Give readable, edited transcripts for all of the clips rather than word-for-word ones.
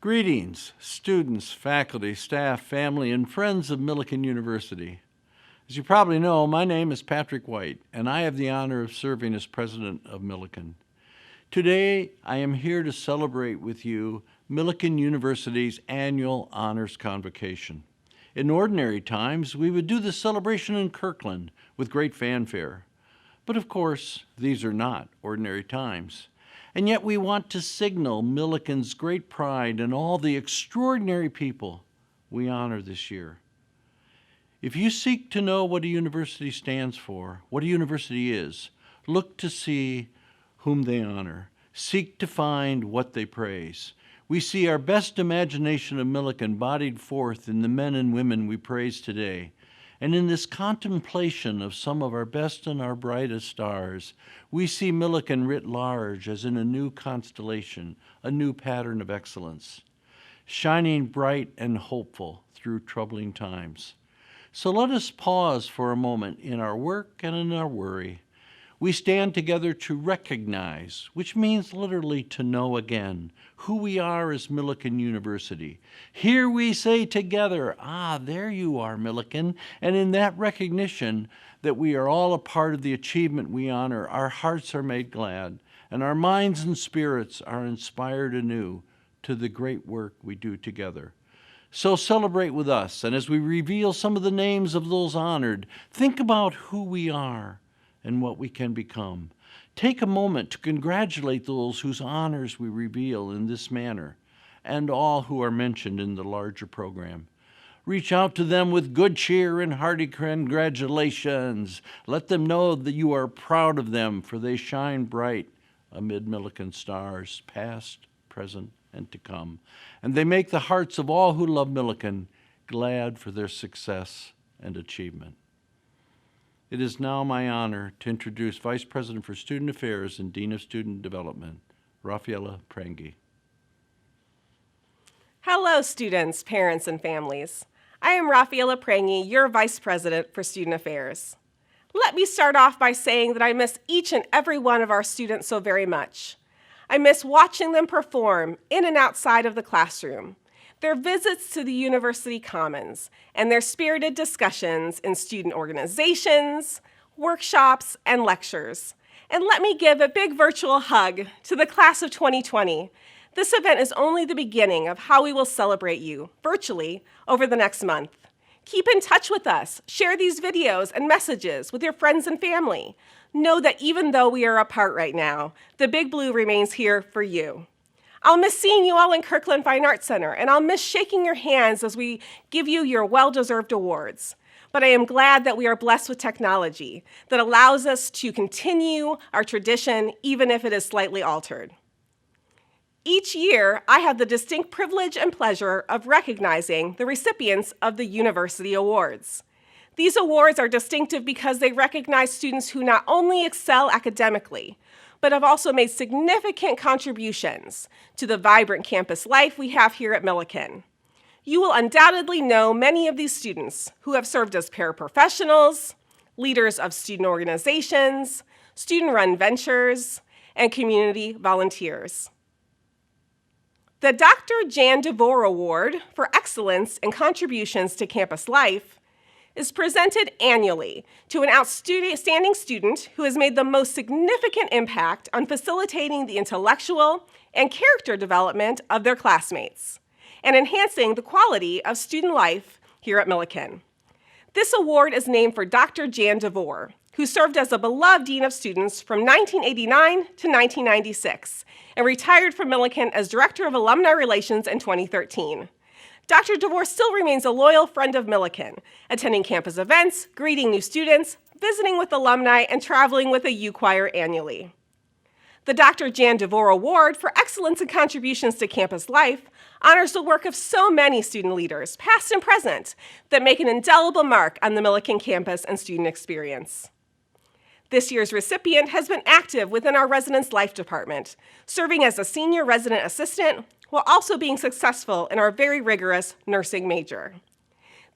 Greetings, students, faculty, staff, family, and friends of Millikin University. As you probably know, my name is Patrick White, and I have the honor of serving as president of Millikin. Today, I am here to celebrate with you Millikin University's annual Honors Convocation. In ordinary times, we would do this celebration in Kirkland with great fanfare. But of course, these are not ordinary times. And yet we want to signal Millikin's great pride in all the extraordinary people we honor this year. If you seek to know what a university stands for, what a university is, look to see whom they honor. Seek to find what they praise. We see our best imagination of Millikin bodied forth in the men and women we praise today. And in this contemplation of some of our best and our brightest stars, we see Millikin writ large as in a new constellation, a new pattern of excellence, shining bright and hopeful through troubling times. So let us pause for a moment in our work and in our worry. We stand together to recognize, which means literally to know again, who we are as Millikin University. Here we say together, there you are, Millikin. And in that recognition that we are all a part of the achievement we honor, our hearts are made glad, and our minds and spirits are inspired anew to the great work we do together. So celebrate with us, and as we reveal some of the names of those honored, think about who we are and what we can become. Take a moment to congratulate those whose honors we reveal in this manner, and all who are mentioned in the larger program. Reach out to them with good cheer and hearty congratulations. Let them know that you are proud of them, for they shine bright amid Millikin stars, past, present, and to come. And they make the hearts of all who love Millikin glad for their success and achievement. It is now my honor to introduce Vice President for Student Affairs and Dean of Student Development, Rafaela Prangi. Hello, students, parents, and families. I am Rafaela Prangi, your Vice President for Student Affairs. Let me start off by saying that I miss each and every one of our students so very much. I miss watching them perform in and outside of the classroom, their visits to the University Commons, and their spirited discussions in student organizations, workshops, and lectures. And let me give a big virtual hug to the class of 2020. This event is only the beginning of how we will celebrate you, virtually, over the next month. Keep in touch with us. Share these videos and messages with your friends and family. Know that even though we are apart right now, the Big Blue remains here for you. I'll miss seeing you all in Kirkland Fine Arts Center, and I'll miss shaking your hands as we give you your well-deserved awards. But I am glad that we are blessed with technology that allows us to continue our tradition, even if it is slightly altered. Each year, I have the distinct privilege and pleasure of recognizing the recipients of the University Awards. These awards are distinctive because they recognize students who not only excel academically, but have also made significant contributions to the vibrant campus life we have here at Millikin. You will undoubtedly know many of these students who have served as paraprofessionals, leaders of student organizations, student-run ventures, and community volunteers. The Dr. Jan DeVore Award for Excellence in Contributions to Campus Life is presented annually to an outstanding student who has made the most significant impact on facilitating the intellectual and character development of their classmates and enhancing the quality of student life here at Millikin. This award is named for Dr. Jan DeVore, who served as a beloved Dean of Students from 1989 to 1996 and retired from Millikin as Director of Alumni Relations in 2013. Dr. DeVore still remains a loyal friend of Millikin, attending campus events, greeting new students, visiting with alumni, and traveling with a U Choir annually. The Dr. Jan DeVore Award for Excellence in Contributions to Campus Life honors the work of so many student leaders, past and present, that make an indelible mark on the Millikin campus and student experience. This year's recipient has been active within our Residence Life Department, serving as a senior resident assistant while also being successful in our very rigorous nursing major.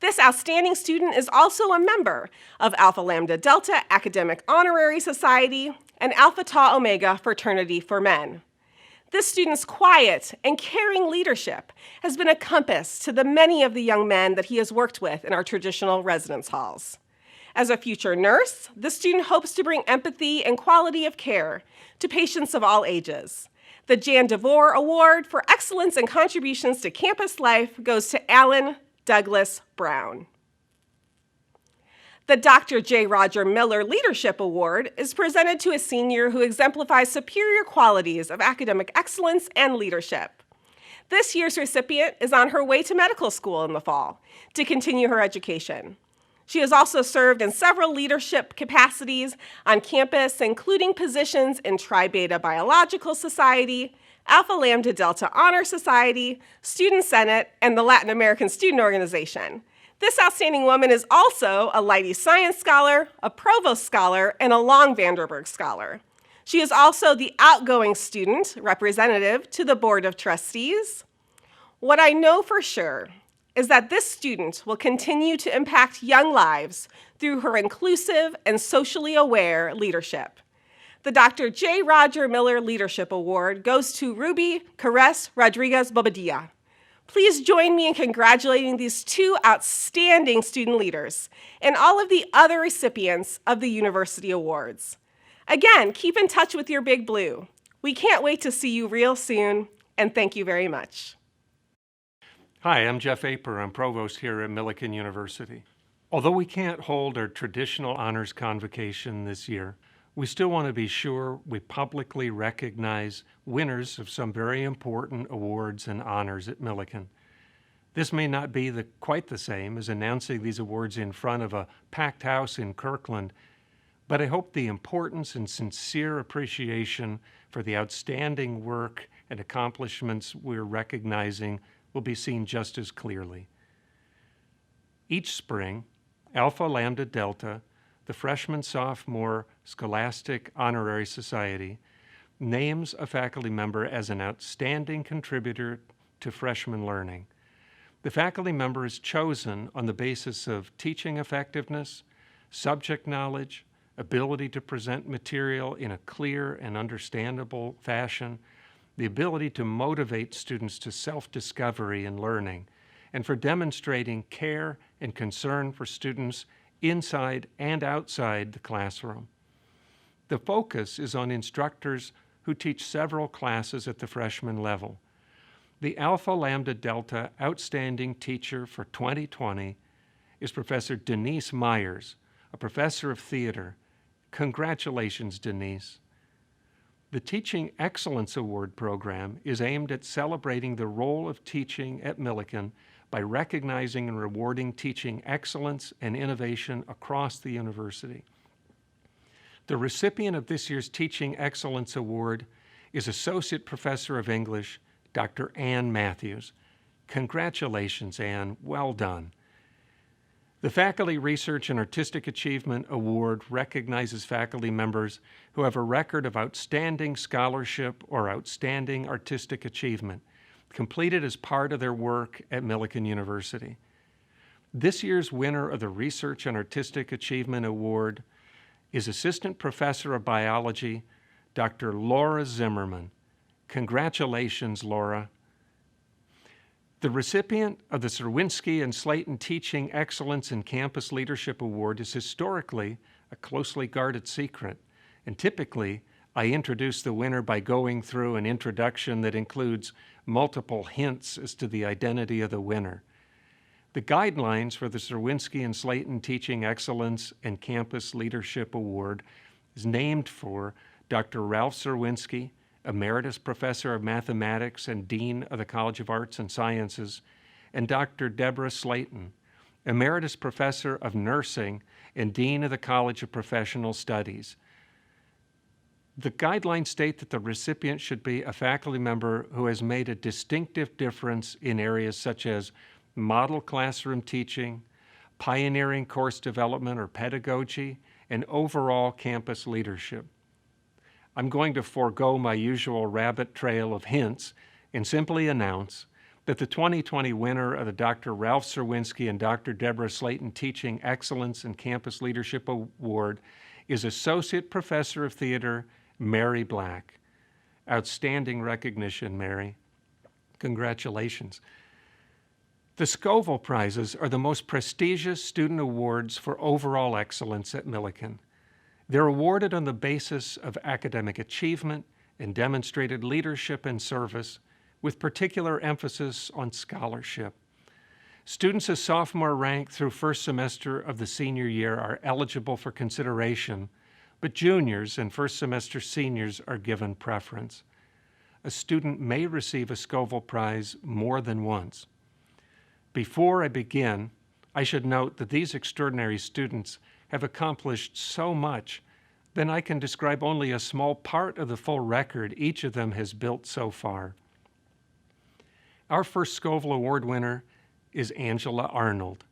This outstanding student is also a member of Alpha Lambda Delta Academic Honorary Society and Alpha Tau Omega Fraternity for Men. This student's quiet and caring leadership has been a compass to the many of the young men that he has worked with in our traditional residence halls. As a future nurse, the student hopes to bring empathy and quality of care to patients of all ages. The Jan DeVore Award for Excellence and Contributions to Campus Life goes to Alan Douglas Brown. The Dr. J. Roger Miller Leadership Award is presented to a senior who exemplifies superior qualities of academic excellence and leadership. This year's recipient is on her way to medical school in the fall to continue her education. She has also served in several leadership capacities on campus, including positions in Tri Beta Biological Society, Alpha Lambda Delta Honor Society, Student Senate, and the Latin American Student Organization. This outstanding woman is also a Leidy Science Scholar, a Provost Scholar, and a Long Vanderburg Scholar. She is also the outgoing student representative to the Board of Trustees. What I know for sure is that this student will continue to impact young lives through her inclusive and socially aware leadership. The Dr. J. Roger Miller Leadership Award goes to Ruby Caress Rodriguez Bobadilla. Please join me in congratulating these two outstanding student leaders and all of the other recipients of the University Awards. Again, keep in touch with your Big Blue. We can't wait to see you real soon, and thank you very much. Hi, I'm Jeff Aper. I'm provost here at Millikin University. Although we can't hold our traditional honors convocation this year, we still want to be sure we publicly recognize winners of some very important awards and honors at Millikin. This may not be quite the same as announcing these awards in front of a packed house in Kirkland, but I hope the importance and sincere appreciation for the outstanding work and accomplishments we're recognizing will be seen just as clearly. Each spring, Alpha Lambda Delta, the Freshman-Sophomore Scholastic Honorary Society, names a faculty member as an outstanding contributor to freshman learning. The faculty member is chosen on the basis of teaching effectiveness, subject knowledge, ability to present material in a clear and understandable fashion, the ability to motivate students to self-discovery and learning, and for demonstrating care and concern for students inside and outside the classroom. The focus is on instructors who teach several classes at the freshman level. The Alpha Lambda Delta Outstanding Teacher for 2020 is Professor Denise Myers, a professor of theater. Congratulations, Denise. The Teaching Excellence Award program is aimed at celebrating the role of teaching at Millikin by recognizing and rewarding teaching excellence and innovation across the university. The recipient of this year's Teaching Excellence Award is Associate Professor of English, Dr. Ann Matthews. Congratulations, Ann. Well done. The Faculty Research and Artistic Achievement Award recognizes faculty members who have a record of outstanding scholarship or outstanding artistic achievement, completed as part of their work at Millikin University. This year's winner of the Research and Artistic Achievement Award is Assistant Professor of Biology, Dr. Laura Zimmerman. Congratulations, Laura. The recipient of the Serwinski and Slayton Teaching Excellence in Campus Leadership Award is historically a closely guarded secret, and typically I introduce the winner by going through an introduction that includes multiple hints as to the identity of the winner. The guidelines for the Serwinski and Slayton Teaching Excellence and Campus Leadership Award is named for Dr. Ralph Serwinski, Emeritus Professor of Mathematics and Dean of the College of Arts and Sciences, and Dr. Deborah Slayton, Emeritus Professor of Nursing and Dean of the College of Professional Studies. The guidelines state that the recipient should be a faculty member who has made a distinctive difference in areas such as model classroom teaching, pioneering course development or pedagogy, and overall campus leadership. I'm going to forego my usual rabbit trail of hints and simply announce that the 2020 winner of the Dr. Ralph Serwinski and Dr. Deborah Slayton Teaching Excellence and Campus Leadership Award is Associate Professor of Theater Mary Black. Outstanding recognition, Mary. Congratulations. The Scoville Prizes are the most prestigious student awards for overall excellence at Millikin. They're awarded on the basis of academic achievement and demonstrated leadership and service, with particular emphasis on scholarship. Students of sophomore rank through first semester of the senior year are eligible for consideration, but juniors and first semester seniors are given preference. A student may receive a Scoville Prize more than once. Before I begin, I should note that these extraordinary students have accomplished so much that I can describe only a small part of the full record each of them has built so far. Our first Scoville Award winner is Angela Arnold.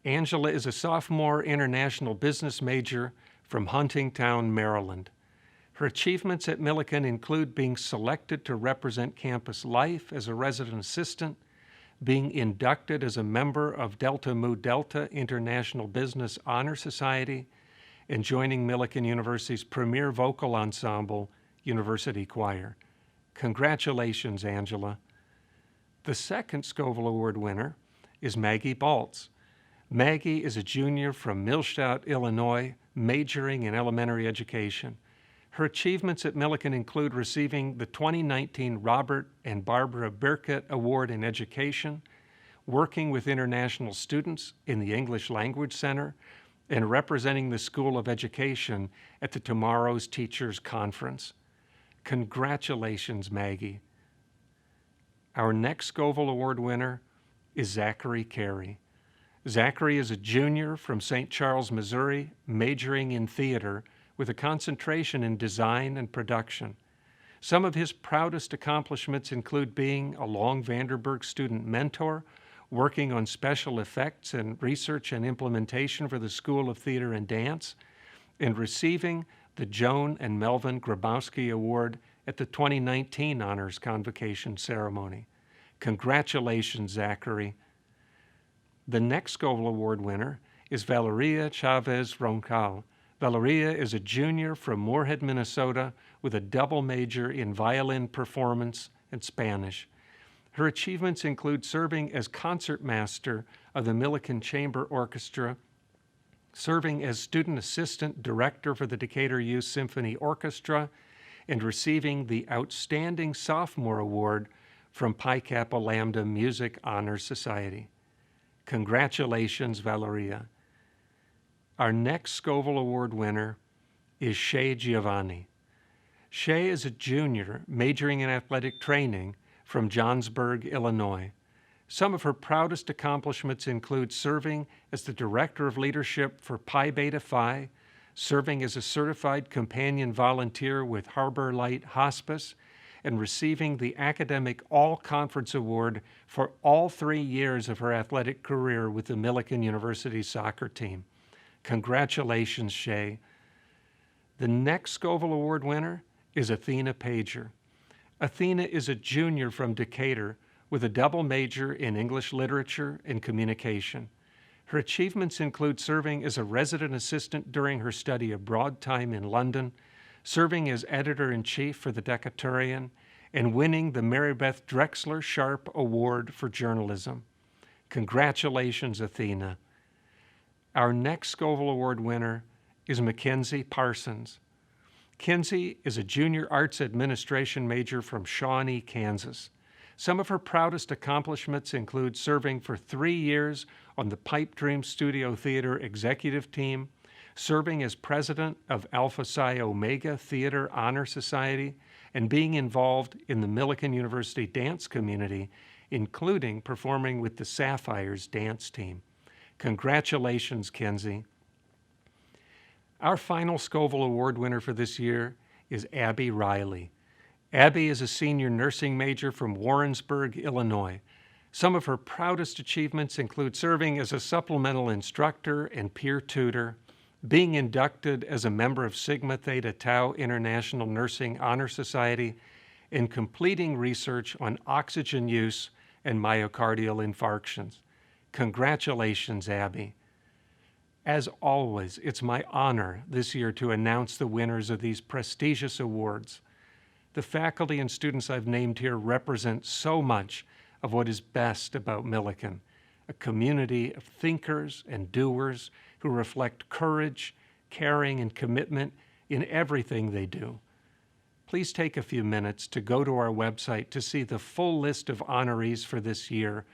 Angela is a sophomore international business major from Huntingtown, Maryland. Her achievements at Millikin include being selected to represent campus life as a resident assistant, being inducted as a member of Delta Mu Delta International Business Honor Society, and joining Millikin University's premier vocal ensemble, University Choir. Congratulations, Angela. The second Scoville Award winner is Maggie Baltz. Maggie is a junior from Millstadt, Illinois, majoring in elementary education. Her achievements at Millikin include receiving the 2019 Robert and Barbara Birkett Award in Education, working with international students in the English Language Center, and representing the School of Education at the Tomorrow's Teachers Conference. Congratulations, Maggie. Our next Scoville Award winner is Zachary Carey. Zachary is a junior from St. Charles, Missouri, majoring in theater with a concentration in design and production. Some of his proudest accomplishments include being a Long Vanderburg student mentor, working on special effects and research and implementation for the School of Theater and Dance, and receiving the Joan and Melvin Grabowski Award at the 2019 Honors Convocation ceremony. Congratulations, Zachary. The next Scoville Award winner is Valeria Chavez Roncal. Valeria is a junior from Moorhead, Minnesota, with a double major in violin performance and Spanish. Her achievements include serving as concertmaster of the Millikin Chamber Orchestra, serving as student assistant director for the Decatur Youth Symphony Orchestra, and receiving the Outstanding Sophomore Award from Pi Kappa Lambda Music Honor Society. Congratulations, Valeria. Our next Scoville Award winner is Shay Giovanni. Shay is a junior majoring in athletic training from Johnsburg, Illinois. Some of her proudest accomplishments include serving as the Director of Leadership for Pi Beta Phi, serving as a certified companion volunteer with Harbor Light Hospice, and receiving the Academic All-Conference Award for all 3 years of her athletic career with the Millikin University soccer team. Congratulations, Shay. The next Scoville Award winner is Athena Pager. Athena is a junior from Decatur with a double major in English literature and communication. Her achievements include serving as a resident assistant during her study abroad time in London, serving as editor-in-chief for the Decaturian, and winning the Mary Beth Drexler Sharp Award for Journalism. Congratulations, Athena. Our next Scoville Award winner is Mackenzie Parsons. Kinsey is a junior arts administration major from Shawnee, Kansas. Some of her proudest accomplishments include serving for 3 years on the Pipe Dream Studio Theater executive team, serving as president of Alpha Psi Omega Theater Honor Society, and being involved in the Millikin University dance community, including performing with the Sapphires dance team. Congratulations, Kenzie. Our final Scoville Award winner for this year is Abby Riley. Abby is a senior nursing major from Warrensburg, Illinois. Some of her proudest achievements include serving as a supplemental instructor and peer tutor, being inducted as a member of Sigma Theta Tau International Nursing Honor Society, and completing research on oxygen use and myocardial infarctions. Congratulations, Abby. As always, it's my honor this year to announce the winners of these prestigious awards. The faculty and students I've named here represent so much of what is best about Millikin, a community of thinkers and doers who reflect courage, caring, and commitment in everything they do. Please take a few minutes to go to our website to see the full list of honorees for this year.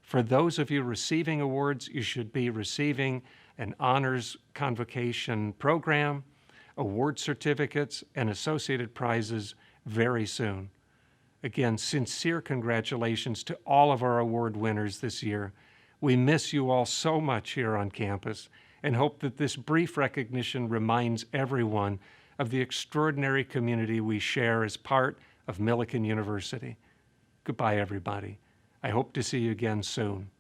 For those of you receiving awards, you should be receiving an honors convocation program, award certificates, and associated prizes very soon. Again, sincere congratulations to all of our award winners this year. We miss you all so much here on campus and hope that this brief recognition reminds everyone of the extraordinary community we share as part of Millikin University. Goodbye, everybody. I hope to see you again soon.